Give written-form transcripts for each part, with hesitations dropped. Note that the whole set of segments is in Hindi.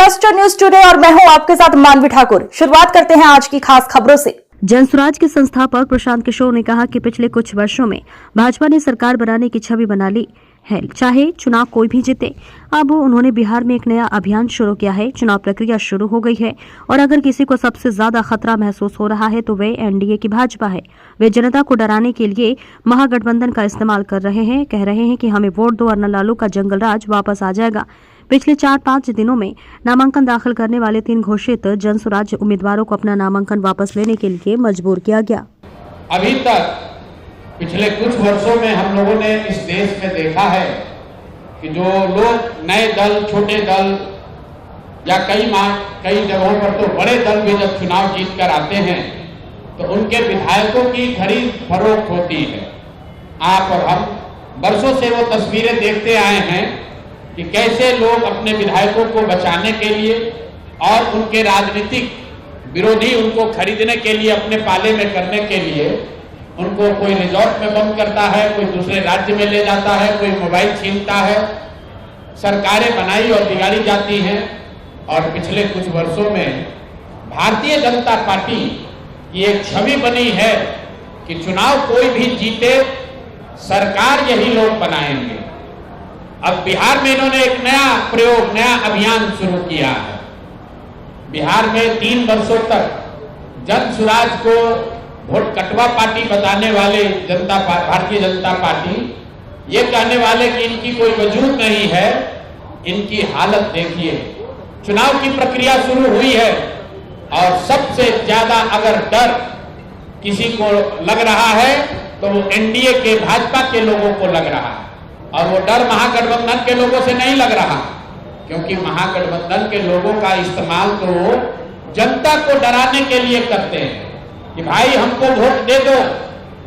क्लस्टर न्यूज टुडे और मैं हूं आपके साथ मानवी ठाकुर। शुरुआत करते हैं आज की खास खबरों से। जनसुराज के संस्थापक प्रशांत किशोर ने कहा कि पिछले कुछ वर्षों में भाजपा ने सरकार बनाने की छवि बना ली है, चाहे चुनाव कोई भी जीते। अब उन्होंने बिहार में एक नया अभियान शुरू किया है। चुनाव प्रक्रिया शुरू हो गई है और अगर किसी को सबसे ज्यादा खतरा महसूस हो रहा है तो वे एनडीए की भाजपा है। वे जनता को डराने के लिए महागठबंधन का इस्तेमाल कर रहे हैं। कह रहे हैं कि हमें वोट दो वरना लालू का जंगल राज वापस आ जाएगा। पिछले 4-5 दिनों में नामांकन दाखिल करने वाले 3 घोषित जनसुराज उम्मीदवारों को अपना नामांकन वापस लेने के लिए मजबूर किया गया। अभी तक पिछले कुछ वर्षों में हम लोगों ने इस देश में देखा है कि जो लोग नए दल, छोटे दल या कई जगहों पर तो बड़े दल भी जब चुनाव जीत कर आते हैं तो उनके विधायकों की खरीद फरोख्त होती है। आप और हम वर्षों से वो तस्वीरें देखते आए हैं कि कैसे लोग अपने विधायकों को बचाने के लिए और उनके राजनीतिक विरोधी उनको खरीदने के लिए, अपने पाले में करने के लिए उनको कोई रिजॉर्ट में बंद करता है, कोई दूसरे राज्य में ले जाता है, कोई मोबाइल छीनता है। सरकारें बनाई और बिगाड़ी जाती हैं। और पिछले कुछ वर्षों में भारतीय जनता पार्टी की एक छवि बनी है कि चुनाव कोई भी जीते, सरकार यही लोग बनाएंगे। अब बिहार में इन्होंने एक नया प्रयोग, नया अभियान शुरू किया है। बिहार में 3 वर्षों तक जनसुराज को वोट कटवा पार्टी बताने वाले भारतीय जनता पार्टी ये कहने वाले कि इनकी कोई वजूद नहीं है। इनकी हालत देखिए। चुनाव की प्रक्रिया शुरू हुई है और सबसे ज्यादा अगर डर किसी को लग रहा है तो वो एनडीए के, भाजपा के लोगों को लग रहा है। और वो डर महागठबंधन के लोगों से नहीं लग रहा, क्योंकि महागठबंधन के लोगों का इस्तेमाल तो जनता को डराने के लिए करते हैं कि भाई हमको वोट दे दो,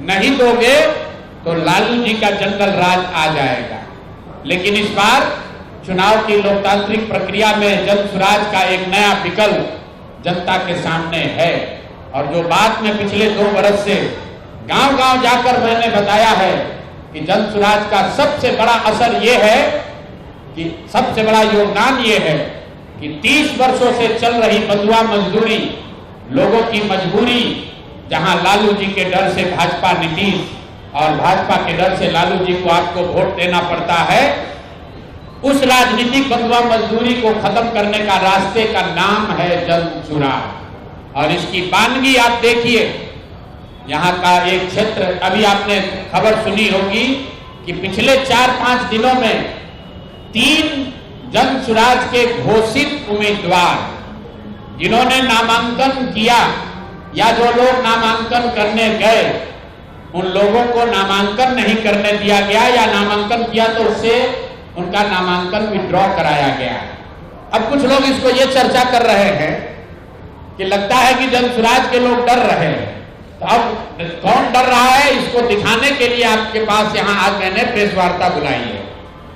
नहीं दोगे तो लालू जी का जंगल राज आ जाएगा। लेकिन इस बार चुनाव की लोकतांत्रिक प्रक्रिया में जनसुराज का एक नया विकल्प जनता के सामने है। और जो बात में पिछले 2 वर्ष से गांव-गांव जाकर मैंने बताया है कि जनसुराज का सबसे बड़ा असर ये है कि सबसे बड़ा योगदान ये है कि 30 वर्षों से चल रही बंधुआ मजदूरी, लोगों की मजबूरी, जहां लालू जी के डर से भाजपा नीतीश और भाजपा के डर से लालू जी को आपको वोट देना पड़ता है, उस राजनीतिक बंधुआ मजदूरी को खत्म करने का रास्ते का नाम है जनसुराज। और इसकी बानगी आप देखिए। यहाँ का एक क्षेत्र, अभी आपने खबर सुनी होगी कि पिछले 4-5 दिनों में 3 जनसुराज के घोषित उम्मीदवार जिन्होंने नामांकन किया या जो लोग नामांकन करने गए, उन लोगों को नामांकन नहीं करने दिया गया या नामांकन किया तो उससे उनका नामांकन विड्रॉ कराया गया। अब कुछ लोग इसको ये चर्चा कर रहे हैं कि लगता है कि जनसुराज के लोग डर रहे हैं। तो अब कौन डर रहा है, इसको दिखाने के लिए आपके पास यहाँ आज मैंने प्रेस वार्ता बुलाई है।